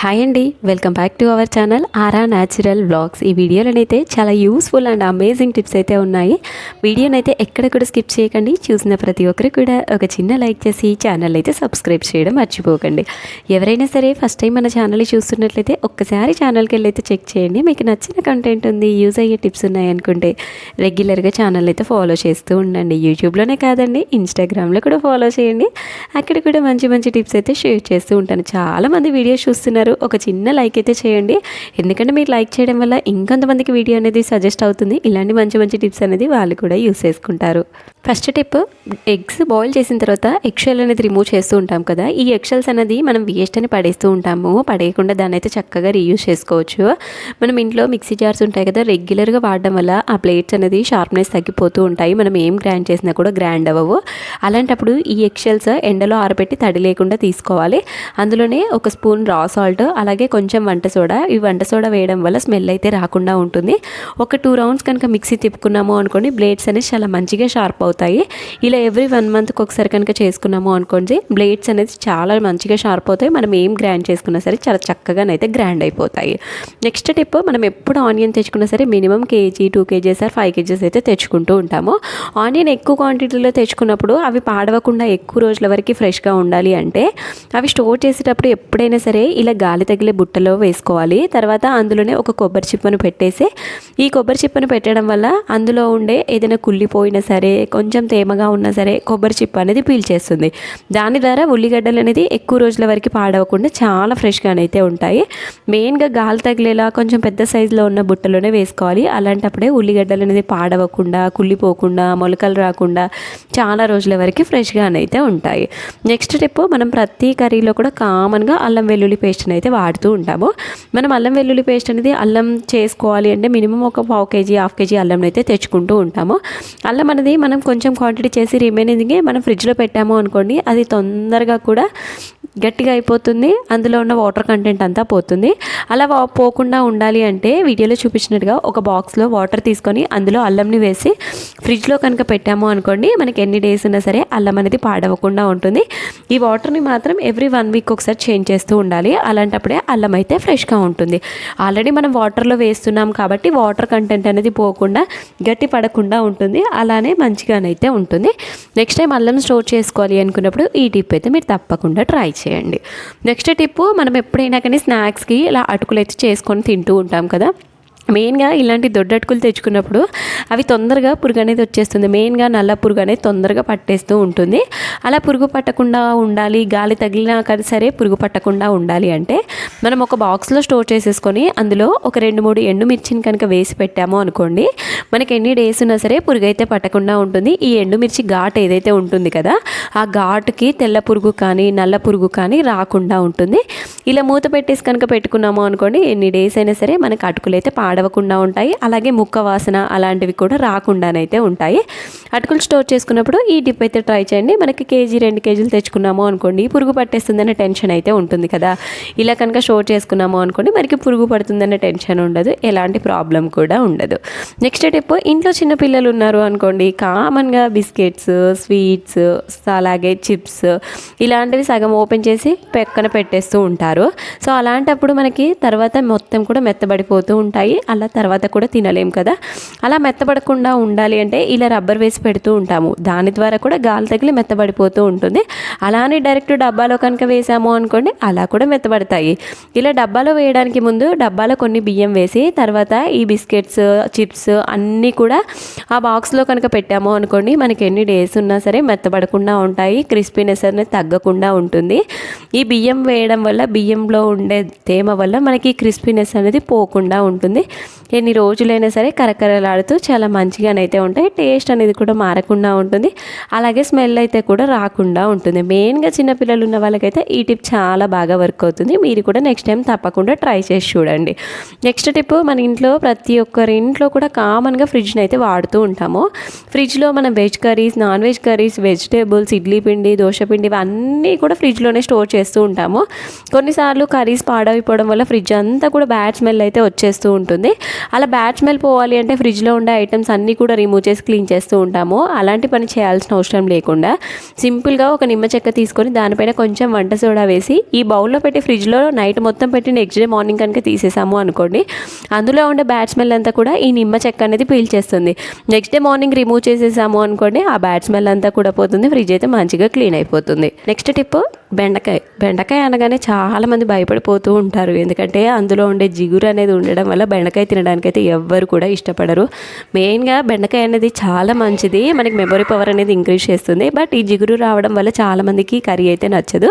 Hi అండి, welcome back to our channel aura natural vlogs. ఈ వీడియోలోనైతే చాలా యూస్ఫుల్ అండ్ అమేజింగ్ టిప్స్ అయితే ఉన్నాయి. వీడియోనైతే ఎక్కడ కూడా స్కిప్ చేయకండి. చూసిన ప్రతి ఒక్కరు కూడా ఒక చిన్న లైక్ చేసి ఛానల్ అయితే సబ్స్క్రైబ్ చేయడం మర్చిపోకండి. ఎవరైనా సరే ఫస్ట్ టైం మన ఛానల్ని చూస్తున్నట్లయితే ఒక్కసారి ఛానల్కి వెళ్ళి అయితే చెక్ చేయండి. మీకు నచ్చిన కంటెంట్ ఉంది, యూజ్ అయ్యే టిప్స్ ఉన్నాయి అనుకుంటే రెగ్యులర్గా ఛానల్ అయితే ఫాలో చేస్తూ ఉండండి. యూట్యూబ్లోనే కాదండి, ఇన్స్టాగ్రామ్లో కూడా ఫాలో చేయండి. అక్కడ కూడా మంచి మంచి టిప్స్ అయితే షేర్ చేస్తూ ఉంటాను. చాలామంది వీడియోస్ చూస్తున్నారు, ఒక చిన్న లైక్ అయితే చేయండి. ఎందుకంటే మీరు లైక్ చేయడం వల్ల ఇంకొంతమందికి వీడియో అనేది సజెస్ట్ అవుతుంది. ఇలాంటి మంచి మంచి టిప్స్ అనేది వాళ్ళు కూడా యూస్ చేసుకుంటారు. ఫస్ట్ టిప్, ఎగ్స్ బాయిల్ చేసిన తర్వాత ఎగ్ షెల్ అనేది రిమూవ్ చేస్తూ ఉంటాం కదా. ఈ ఎగ్ షెల్స్ అనేది మనం వేస్ట్ అని పడేస్తూ ఉంటాము. పడేయకుండా దాన్ని అయితే చక్కగా రీయూజ్ చేసుకోవచ్చు. మనం ఇంట్లో మిక్సీ జార్స్ ఉంటాయి కదా, రెగ్యులర్గా వాడడం వల్ల ఆ ప్లేట్స్ అనేది షార్ప్నెస్ తగ్గిపోతూ ఉంటాయి. మనం ఏం గ్రైండ్ చేసినా కూడా గ్రైండ్ అవ్వవు. అలాంటప్పుడు ఈ ఎగ్ షెల్స్ ఎండలో ఆరబెట్టి తడి లేకుండా తీసుకోవాలి. అందులోనే ఒక స్పూన్ రా సాల్ట్, అలాగే కొంచెం వంట సోడా. ఈ వంట సోడా వేయడం వల్ల స్మెల్ అయితే రాకుండా ఉంటుంది. ఒక 2 రౌండ్స్ కనుక మిక్సీ తిప్పుకున్నాము అనుకోండి, బ్లేడ్స్ అనేది చాలా మంచిగా షార్ప్ అవుతాయి. ఇలా ఎవ్రీ 1 మంత్కి ఒకసారి కనుక చేసుకున్నాము అనుకోండి, బ్లేడ్స్ అనేది చాలా మంచిగా షార్ప్ అవుతాయి. మనం ఏం గ్రైండ్ చేసుకున్నా సరే చాలా చక్కగానైతే గ్రైండ్ అయిపోతాయి. నెక్స్ట్ టిప్, మనం ఎప్పుడు ఆనియన్ తెచ్చుకున్నా సరే minimum KG, 2 KGs or 5 KGs అయితే తెచ్చుకుంటూ ఉంటాము. ఆనియన్ ఎక్కువ క్వాంటిటీలో తెచ్చుకున్నప్పుడు అవి పాడవకుండా ఎక్కువ రోజుల వరకు ఫ్రెష్గా ఉండాలి అంటే అవి స్టోర్ చేసేటప్పుడు ఎప్పుడైనా సరే ఇలా గాలి తగిలే బుట్టలో వేసుకోవాలి. తర్వాత అందులోనే ఒక కొబ్బరి చిప్పను పెట్టేసి, ఈ కొబ్బరి చిప్పను పెట్టడం వల్ల అందులో ఉండే ఏదైనా కుళ్ళిపోయినా సరే, కొంచెం తేమగా ఉన్నా సరే కొబ్బరి చిప్ప అనేది పీల్చేస్తుంది. దాని ద్వారా ఉల్లిగడ్డలు అనేది ఎక్కువ రోజుల వరకు పాడవకుండా చాలా ఫ్రెష్గానైతే ఉంటాయి. మెయిన్గా గాలి తగిలేలా కొంచెం పెద్ద సైజులో ఉన్న బుట్టలోనే వేసుకోవాలి. అలాంటప్పుడే ఉల్లిగడ్డలు అనేది పాడవకుండా, కుళ్ళిపోకుండా, మొలకలు రాకుండా చాలా రోజుల వరకు ఫ్రెష్గానైతే ఉంటాయి. నెక్స్ట్ టిప్, మనం ప్రతి కర్రీలో కూడా కామన్గా అల్లం వెల్లుల్లి పేస్ట్ని అయితే వాడుతూ ఉంటాము. మనం అల్లం వెల్లుల్లి పేస్ట్ అనేది అల్లం చేసుకోవాలి అంటే మినిమం ఒక 1/2 కేజీ, 1/2 కేజీ అల్లం అయితే తెచ్చుకుంటూ ఉంటాము. అల్లం అనేది మనం కొంచెం క్వాంటిటీ చేసి రిమైనింగ్ మనం ఫ్రిడ్జ్లో పెట్టాము అనుకోండి, అది తొందరగా కూడా గట్టిగా అయిపోతుంది. అందులో ఉన్న వాటర్ కంటెంట్ అంతా పోతుంది. అలా పోకుండా ఉండాలి అంటే వీడియోలో చూపించినట్టుగా ఒక బాక్స్లో వాటర్ తీసుకొని అందులో అల్లంని వేసి ఫ్రిడ్జ్లో కనుక పెట్టాము అనుకోండి, మనకి ఎన్ని డేస్ ఉన్నా సరే అల్లం అనేది పాడవకుండా ఉంటుంది. ఈ వాటర్ని మాత్రం ఎవ్రీ 1 వీక్ ఒకసారి చేంజ్ చేస్తూ ఉండాలి. అలాంటప్పుడే అల్లం అయితే ఫ్రెష్గా ఉంటుంది. ఆల్రెడీ మనం వాటర్లో వేస్తున్నాం కాబట్టి వాటర్ కంటెంట్ అనేది పోకుండా గట్టి పడకుండా ఉంటుంది. అలానే మంచిగానైతే ఉంటుంది. నెక్స్ట్ టైం అల్లం స్టోర్ చేసుకోవాలి అనుకున్నప్పుడు ఈ టిప్ అయితే మీరు తప్పకుండా ట్రై చేయండి. నెక్స్ట్ టిప్, మనం ఎప్పుడైనా కానీ స్నాక్స్కి ఇలా అటుకులు అయితే చేసుకొని తింటూ ఉంటాం కదా. మెయిన్గా ఇలాంటి దొడ్డటుకులు తెచ్చుకున్నప్పుడు అవి తొందరగా పురుగు అనేది వచ్చేస్తుంది. మెయిన్గా నల్ల పురుగు అనేది తొందరగా పట్టేస్తూ ఉంటుంది. అలా పురుగు పట్టకుండా ఉండాలి, గాలి తగిలినా కానీ సరే పురుగు పట్టకుండా ఉండాలి అంటే మనం ఒక బాక్స్లో స్టోర్ చేసేసుకొని అందులో ఒక 2-3 ఎండుమిర్చిని కనుక వేసి పెట్టాము అనుకోండి, మనకి ఎన్ని డేస్ ఉన్నా సరే పురుగు అయితే పట్టకుండా ఉంటుంది. ఈ ఎండుమిర్చి ఘాటు ఏదైతే ఉంటుంది కదా, ఆ ఘాటుకి తెల్ల పురుగు కానీ నల్ల పురుగు కానీ రాకుండా ఉంటుంది. ఇలా మూత పెట్టేసి కనుక పెట్టుకున్నాము అనుకోండి, ఎన్ని డేస్ అయినా సరే మనకి అటుకులు అయితే పాడవకుండా ఉంటాయి. అలాగే ముక్క వాసన అలాంటివి కూడా రాకుండానైతే ఉంటాయి. అటుకులు స్టోర్ చేసుకున్నప్పుడు ఈ టిప్ అయితే ట్రై చేయండి. మనకి కేజీ, 2 కేజీలు తెచ్చుకున్నాము అనుకోండి, పురుగు పట్టేస్తుందనే టెన్షన్ అయితే ఉంటుంది కదా. ఇలా కనుక స్టోర్ చేసుకున్నాము అనుకోండి, మనకి పురుగు పడుతుందనే టెన్షన్ ఉండదు, ఎలాంటి ప్రాబ్లం కూడా ఉండదు. నెక్స్ట్ టిప్, ఇంట్లో చిన్న పిల్లలు ఉన్నారు అనుకోండి, కామన్గా బిస్కెట్స్, స్వీట్స్, అలాగే చిప్స్ ఇలాంటివి సగం ఓపెన్ చేసి పక్కన పెట్టేస్తూ ఉంటారు. సో అలాంటప్పుడు మనకి తర్వాత మొత్తం కూడా మెత్తబడిపోతూ ఉంటాయి. అలా తర్వాత కూడా తినలేం కదా. అలా మెత్తబడకుండా ఉండాలి అంటే ఇలా రబ్బర్ వేసి పెడుతూ ఉంటాము. దాని ద్వారా కూడా గాలి తగిలి మెత్తబడిపోతూ ఉంటుంది. అలానే డైరెక్ట్ డబ్బాలో కనుక వేసాము అనుకోండి, అలా కూడా మెత్తబడతాయి. ఇలా డబ్బాలో వేయడానికి ముందు డబ్బాలో కొన్ని బియ్యం వేసి తర్వాత ఈ బిస్కెట్స్, చిప్స్ అన్నీ కూడా ఆ బాక్స్లో కనుక పెట్టాము అనుకోండి, మనకి ఎన్ని డేస్ ఉన్నా సరే మెత్తబడకుండా ఉంటాయి. క్రిస్పీనెస్ అనేది తగ్గకుండా ఉంటుంది. ఈ బియ్యం వేయడం వల్ల బియ్యంలో ఉండే తేమ వల్ల మనకి క్రిస్పీనెస్ అనేది పోకుండా ఉంటుంది. ఎన్ని రోజులైనా సరే కరకరలాడుతూ చాలా మంచిగానైతే ఉంటాయి. టేస్ట్ అనేది కూడా మారకుండా ఉంటుంది. అలాగే స్మెల్ అయితే కూడా రాకుండా ఉంటుంది. మెయిన్గా చిన్నపిల్లలు ఉన్న వాళ్ళకైతే ఈ టిప్ చాలా బాగా వర్క్ అవుతుంది. మీరు కూడా నెక్స్ట్ టైం తప్పకుండా ట్రై చేసి చూడండి. నెక్స్ట్ టిప్, మన ఇంట్లో ప్రతి ఒక్కరి ఇంట్లో కూడా కామన్గా ఫ్రిడ్జ్ని అయితే వాడుతూ ఉంటాము. ఫ్రిడ్జ్లో మనం veg curries, non veg curries, vegetables, idli పిండి, దోశ పిండి ఇవన్నీ కూడా ఫ్రిడ్జ్లోనే స్టోర్ చేస్తూ ఉంటాము. కొన్నిసార్లు కర్రీస్ పాడైపోవడం వల్ల ఫ్రిడ్జ్ అంతా కూడా బ్యాడ్ స్మెల్ అయితే వచ్చేస్తూ ఉంటుంది. ఉంటుంది. అలా బ్యాడ్ స్మెల్ పోవాలి అంటే ఫ్రిడ్జ్లో ఉండే ఐటమ్స్ అన్నీ కూడా రిమూవ్ చేసి క్లీన్ చేస్తూ ఉంటాము. అలాంటి పని చేయాల్సిన అవసరం లేకుండా సింపుల్గా ఒక నిమ్మ చెక్క తీసుకొని దానిపైన కొంచెం వంట సోడా వేసి ఈ బౌల్లో పెట్టి ఫ్రిడ్జ్లో నైట్ మొత్తం పెట్టి నెక్స్ట్ డే మార్నింగ్ కనుక తీసేసాము అనుకోండి, అందులో ఉండే బ్యాడ్ స్మెల్ అంతా కూడా ఈ నిమ్మ చెక్క అనేది పీల్చేస్తుంది. నెక్స్ట్ డే మార్నింగ్ రిమూవ్ చేసేసాము అనుకోండి, ఆ బ్యాడ్ స్మెల్ అంతా కూడా పోతుంది, ఫ్రిడ్జ్ అయితే మంచిగా క్లీన్ అయిపోతుంది. నెక్స్ట్ టిప్ బెండకాయ అనగానే చాలామంది భయపడిపోతూ ఉంటారు. ఎందుకంటే అందులో ఉండే జిగురు అనేది ఉండడం వల్ల బెండకాయ తినడానికి అయితే ఎవ్వరు కూడా ఇష్టపడరు. మెయిన్గా బెండకాయ అనేది చాలా మంచిది, మనకి మెమరీ పవర్ అనేది ఇంక్రీజ్ చేస్తుంది. బట్ ఈ జిగురు రావడం వల్ల చాలామందికి కర్రీ అయితే నచ్చదు.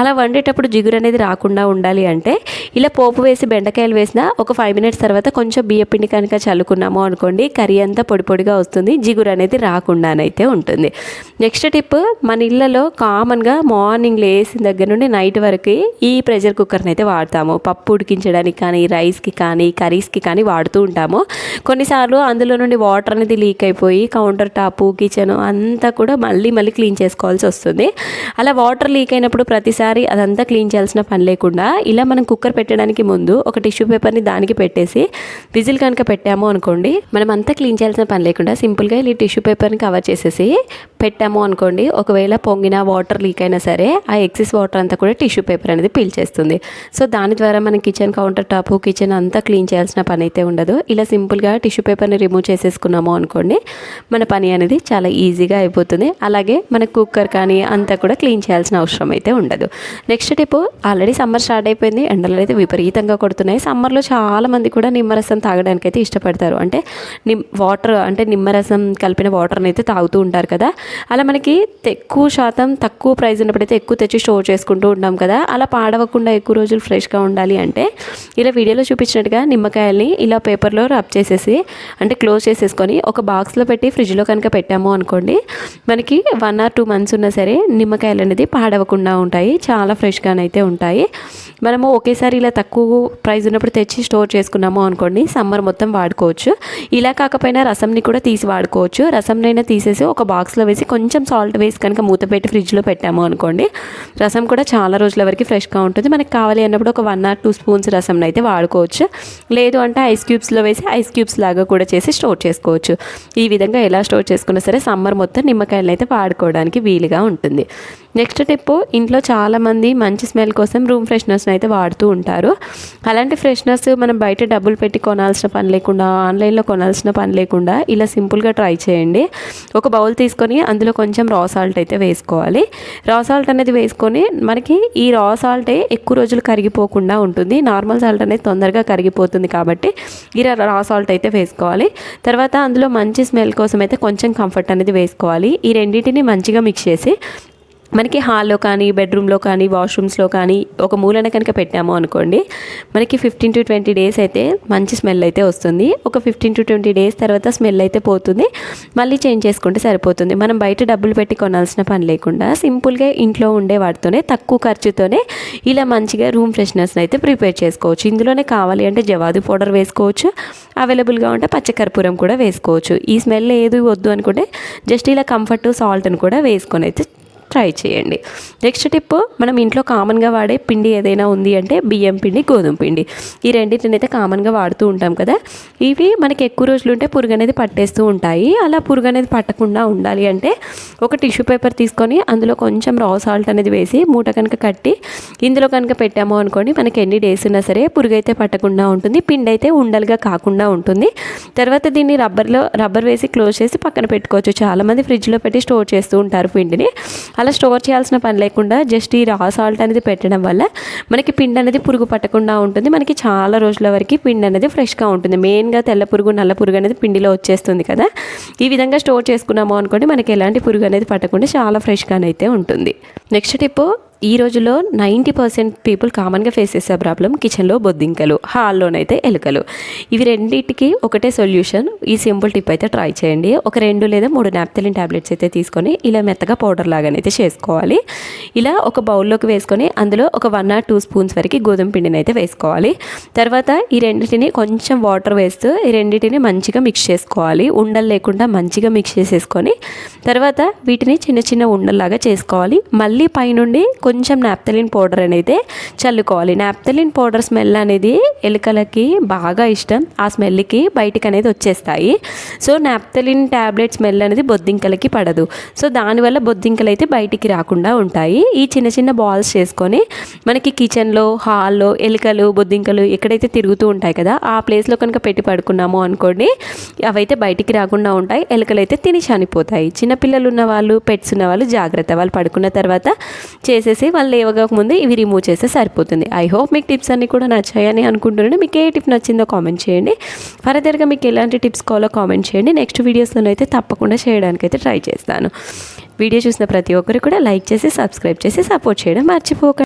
అలా వండేటప్పుడు జిగురు అనేది రాకుండా ఉండాలి అంటే ఇలా పోపు వేసి బెండకాయలు వేసిన ఒక 5 minutes తర్వాత కొంచెం బియ్యపిండి కనుక చల్లుకున్నాము అనుకోండి, కర్రీ అంతా పొడి పొడిగా వస్తుంది, జిగురు అనేది రాకుండానైతే ఉంటుంది. నెక్స్ట్ టిప్, మన ఇళ్ళలో కామన్గా మార్నింగ్ లేసిన దగ్గర నుండి నైట్ వరకు ఈ ప్రెషర్ కుక్కర్ని అయితే వాడతాము. పప్పు ఉడికించడానికి కానీ, రైస్కి కానీ, కర్రీస్కి కానీ వాడుతూ ఉంటాము. కొన్నిసార్లు అందులో నుండి వాటర్ అనేది లీక్ అయిపోయి కౌంటర్ టాపు, కిచెన్ అంతా కూడా మళ్ళీ క్లీన్ చేసుకోవాల్సి వస్తుంది. అలా వాటర్ లీక్ అయినప్పుడు ప్రతిసారి అదంతా క్లీన్ చేయాల్సిన పని లేకుండా ఇలా మనం కుక్కర్ పెట్టడానికి ముందు ఒక టిష్యూ పేపర్ని దానికి పెట్టేసి విజిల్ కనుక పెట్టాము అనుకోండి, మనం అంతా క్లీన్ చేయాల్సిన పని లేకుండా సింపుల్గా ఇలా టిష్యూ పేపర్ని కవర్ చేసేసి పెట్టాము అనుకోండి, ఒకవేళ పొంగిన వాటర్ లీక్ అయినా సరే ఆ ఎక్సెస్ వాటర్ అంతా కూడా టిష్యూ పేపర్ అనేది పీల్చేస్తుంది. సో దాని ద్వారా మనం కిచెన్ కౌంటర్ టాపు, కిచెన్ అంతా క్లీన్ చేయాల్సిన పని అయితే ఉండదు. ఇలా సింపుల్గా టిష్యూ పేపర్ని రిమూవ్ చేసేసుకున్నాము అనుకోండి, మన పని అనేది చాలా ఈజీగా అయిపోతుంది. అలాగే మన కుక్కర్ కానీ అంతా కూడా క్లీన్ చేయాల్సిన అవసరం అయితే ఉండదు. Next tip, already summer start అయిపోయింది, ఎండలు అయితే విపరీతంగా కొడుతున్నాయి. సమ్మర్లో చాలామంది కూడా నిమ్మరసం తాగడానికి అయితే ఇష్టపడతారు. అంటే వాటర్ అంటే నిమ్మరసం కలిపిన వాటర్ని అయితే తాగుతూ ఉంటారు కదా. అలా మనకి ఎక్కువ శాతం తక్కువ ప్రైస్ ఉన్నప్పుడైతే ఎక్కువ తెచ్చి స్టోర్ చేసుకుంటూ ఉంటాం కదా. అలా పాడవకుండా ఎక్కువ రోజులు ఫ్రెష్గా ఉండాలి అంటే ఇలా వీడియోలో చూపించినట్టుగా నిమ్మకాయల్ని ఇలా పేపర్లో రబ్ చేసేసి అంటే క్లోజ్ చేసేసుకొని ఒక బాక్స్లో పెట్టి ఫ్రిడ్జ్లో కనుక పెట్టాము అనుకోండి, మనకి 1 or 2 months ఉన్నా సరే నిమ్మకాయలు అనేది పాడవకుండా ఉంటాయి, చాలా ఫ్రెష్గానైతే ఉంటాయి. మనము ఒకేసారి ఇలా తక్కువ ప్రైస్ ఉన్నప్పుడు తెచ్చి స్టోర్ చేసుకున్నాము అనుకోండి, సమ్మర్ మొత్తం వాడుకోవచ్చు. ఇలా కాకపోయినా రసంని కూడా తీసి వాడుకోవచ్చు. రసంనైనా తీసేసి ఒక బాక్స్లో వేసి కొంచెం సాల్ట్ వేసి కనుక మూత పెట్టి ఫ్రిడ్జ్లో పెట్టాము అనుకోండి, రసం కూడా చాలా రోజుల వరకు ఫ్రెష్గా ఉంటుంది. మనకి కావాలి అన్నప్పుడు ఒక 1 or 2 spoons రసంని అయితే వాడుకోవచ్చు. లేదు అంటే ఐస్ క్యూబ్స్లో వేసి ఐస్ క్యూబ్స్ లాగా కూడా చేసి స్టోర్ చేసుకోవచ్చు. ఈ విధంగా ఎలా స్టోర్ చేసుకున్నా సరే సమ్మర్ మొత్తం నిమ్మకాయలు అయితే వాడుకోవడానికి వీలుగా ఉంటుంది. నెక్స్ట్ టిప్, ఇంట్లో చాలామంది మంచి స్మెల్ కోసం రూమ్ ఫ్రెషనర్స్ని అయితే వాడుతూ ఉంటారు. అలాంటి ఫ్రెషనర్స్ మనం బయట డబ్బులు పెట్టి కొనాల్సిన పని లేకుండా, ఆన్లైన్లో కొనాల్సిన పని లేకుండా ఇలా సింపుల్గా ట్రై చేయండి. ఒక బౌల్ తీసుకొని అందులో కొంచెం రా సాల్ట్ అయితే వేసుకోవాలి. రా సాల్ట్ అనేది వేసుకొని మనకి ఈ రా సాల్టే ఎక్కువ రోజులు కరిగిపోకుండా ఉంటుంది. నార్మల్ సాల్ట్ అనేది తొందరగా కరిగిపోతుంది కాబట్టి ఇలా రా సాల్ట్ అయితే వేసుకోవాలి. తర్వాత అందులో మంచి స్మెల్ కోసం అయితే కొంచెం కంఫర్ట్ అనేది వేసుకోవాలి. ఈ రెండింటిని మంచిగా మిక్స్ చేసి మనకి హాల్లో కానీ, బెడ్రూమ్లో కానీ, వాష్రూమ్స్లో కానీ ఒక మూలన కనుక పెట్టాము అనుకోండి, మనకి 15 to 20 days అయితే మంచి స్మెల్ అయితే వస్తుంది. ఒక 15 to 20 days తర్వాత స్మెల్ అయితే పోతుంది, మళ్ళీ చేంజ్ చేసుకుంటే సరిపోతుంది. మనం బయట డబ్బులు పెట్టి కొనాల్సిన పని లేకుండా సింపుల్గా ఇంట్లో ఉండే వాటితోనే తక్కువ ఖర్చుతోనే ఇలా మంచిగా రూమ్ ఫ్రెషనర్స్ని అయితే ప్రిపేర్ చేసుకోవచ్చు. ఇందులోనే కావాలి అంటే జవాదు పౌడర్ వేసుకోవచ్చు, అవైలబుల్గా ఉంటే పచ్చకర్పూరం కూడా వేసుకోవచ్చు. ఈ స్మెల్ ఏది వద్దు అనుకుంటే జస్ట్ ఇలా కంఫర్ట్ సాల్ట్ని కూడా వేసుకొని అయితే ట్రై చేయండి. నెక్స్ట్ టిప్, మనం ఇంట్లో కామన్గా వాడే పిండి ఏదైనా ఉంది అంటే బియ్యం పిండి, గోధుమ పిండి, ఈ రెండింటిని అయితే కామన్గా వాడుతూ ఉంటాం కదా. ఇవి మనకి ఎక్కువ రోజులు ఉంటే పురుగు అనేది పట్టేస్తూ ఉంటాయి. అలా పురుగు అనేది పట్టకుండా ఉండాలి అంటే ఒక టిష్యూ పేపర్ తీసుకొని అందులో కొంచెం రా సాల్ట్ అనేది వేసి మూట కనుక కట్టి ఇందులో కనుక పెట్టాము అనుకోండి, మనకి ఎన్ని డేస్ ఉన్నా సరే పురుగు అయితే పట్టకుండా ఉంటుంది, పిండి అయితే ఉండలుగా కాకుండా ఉంటుంది. తర్వాత దీన్ని రబ్బర్ వేసి క్లోజ్ చేసి పక్కన పెట్టుకోవచ్చు. చాలామంది ఫ్రిడ్జ్లో పెట్టి స్టోర్ చేస్తూ ఉంటారు పిండిని. అలా స్టోర్ చేయాల్సిన పని లేకుండా జస్ట్ ఈ రా సాల్ట్ అనేది పెట్టడం వల్ల మనకి పిండి అనేది పురుగు పట్టకుండా ఉంటుంది. మనకి చాలా రోజుల వరకు పిండి అనేది ఫ్రెష్గా ఉంటుంది. మెయిన్గా తెల్ల పురుగు, నల్ల పురుగు అనేది పిండిలో వచ్చేస్తుంది కదా. ఈ విధంగా స్టోర్ చేసుకున్నాము అనుకోండి, మనకి ఎలాంటి పురుగు అనేది పట్టకుండా చాలా ఫ్రెష్గానైతే ఉంటుంది. నెక్స్ట్ టిప్, ఈ రోజుల్లో 90% పీపుల్ కామన్గా ఫేస్ చేసే ప్రాబ్లం కిచెన్లో బొద్దింకలు, హాల్లోనైతే ఎలుకలు. ఇవి రెండింటికి ఒకటే సొల్యూషన్. ఈ సింపుల్ టిప్ అయితే ట్రై చేయండి. ఒక 2 లేదా 3 నాప్థలిన్ టాబ్లెట్స్ అయితే తీసుకొని ఇలా మెత్తగా పౌడర్ లాగానైతే చేసుకోవాలి. ఇలా ఒక బౌల్లోకి వేసుకొని అందులో ఒక 1 or 2 spoons వరకు గోధుమ పిండిని అయితే వేసుకోవాలి. తర్వాత ఈ రెండింటిని కొంచెం వాటర్ వేస్తూ ఈ రెండింటిని మంచిగా మిక్స్ చేసుకోవాలి. ఉండలు లేకుండా మంచిగా మిక్స్ చేసేసుకొని తర్వాత వీటిని చిన్న చిన్న ఉండల్లాగా చేసుకోవాలి. మళ్ళీ పైనుండి కొంచెం నాప్థలిన్ పౌడర్ అనేది చల్లుకోవాలి. నాప్థలిన్ పౌడర్ స్మెల్ అనేది ఎలుకలకి బాగా ఇష్టం. ఆ స్మెల్కి బయటికి అనేది వచ్చేస్తాయి. సో నాప్థలిన్ ట్యాబ్లెట్ స్మెల్ అనేది బొద్దింకలకి పడదు. సో దానివల్ల బొద్దింకలు అయితే బయటికి రాకుండా ఉంటాయి. ఈ చిన్న చిన్న బాల్స్ చేసుకొని మనకి కిచెన్లో, హాల్లో ఎలుకలు, బొద్దింకలు ఎక్కడైతే తిరుగుతూ ఉంటాయి కదా, ఆ ప్లేస్లో కనుక పెట్టి పడుకున్నాము అనుకోండి, అవైతే బయటికి రాకుండా ఉంటాయి. ఎలుకలు అయితే తిని చనిపోతాయి. చిన్నపిల్లలు ఉన్న వాళ్ళు, పెట్స్ ఉన్న వాళ్ళు జాగ్రత్త. వాళ్ళు పడుకున్న తర్వాత చేసేసి వాళ్ళు లేవగా ముందు ఇవి రిమూవ్ చేస్తే సరిపోతుంది. ఐ హోప్ మీకు టిప్స్ అన్నీ కూడా నచ్చాయని అనుకుంటున్నాను. మీకు ఏ టిప్ నచ్చిందో కామెంట్ చేయండి. ఫర్దర్గా మీకు ఎలాంటి టిప్స్ కావాలో కామెంట్ చేయండి. నెక్స్ట్ వీడియోస్లో అయితే తప్పకుండా చేయడానికి అయితే ట్రై చేస్తాను. వీడియో చూసిన ప్రతి ఒక్కరు కూడా లైక్ చేసి, సబ్స్క్రైబ్ చేసి సపోర్ట్ చేయడం మర్చిపోకండి.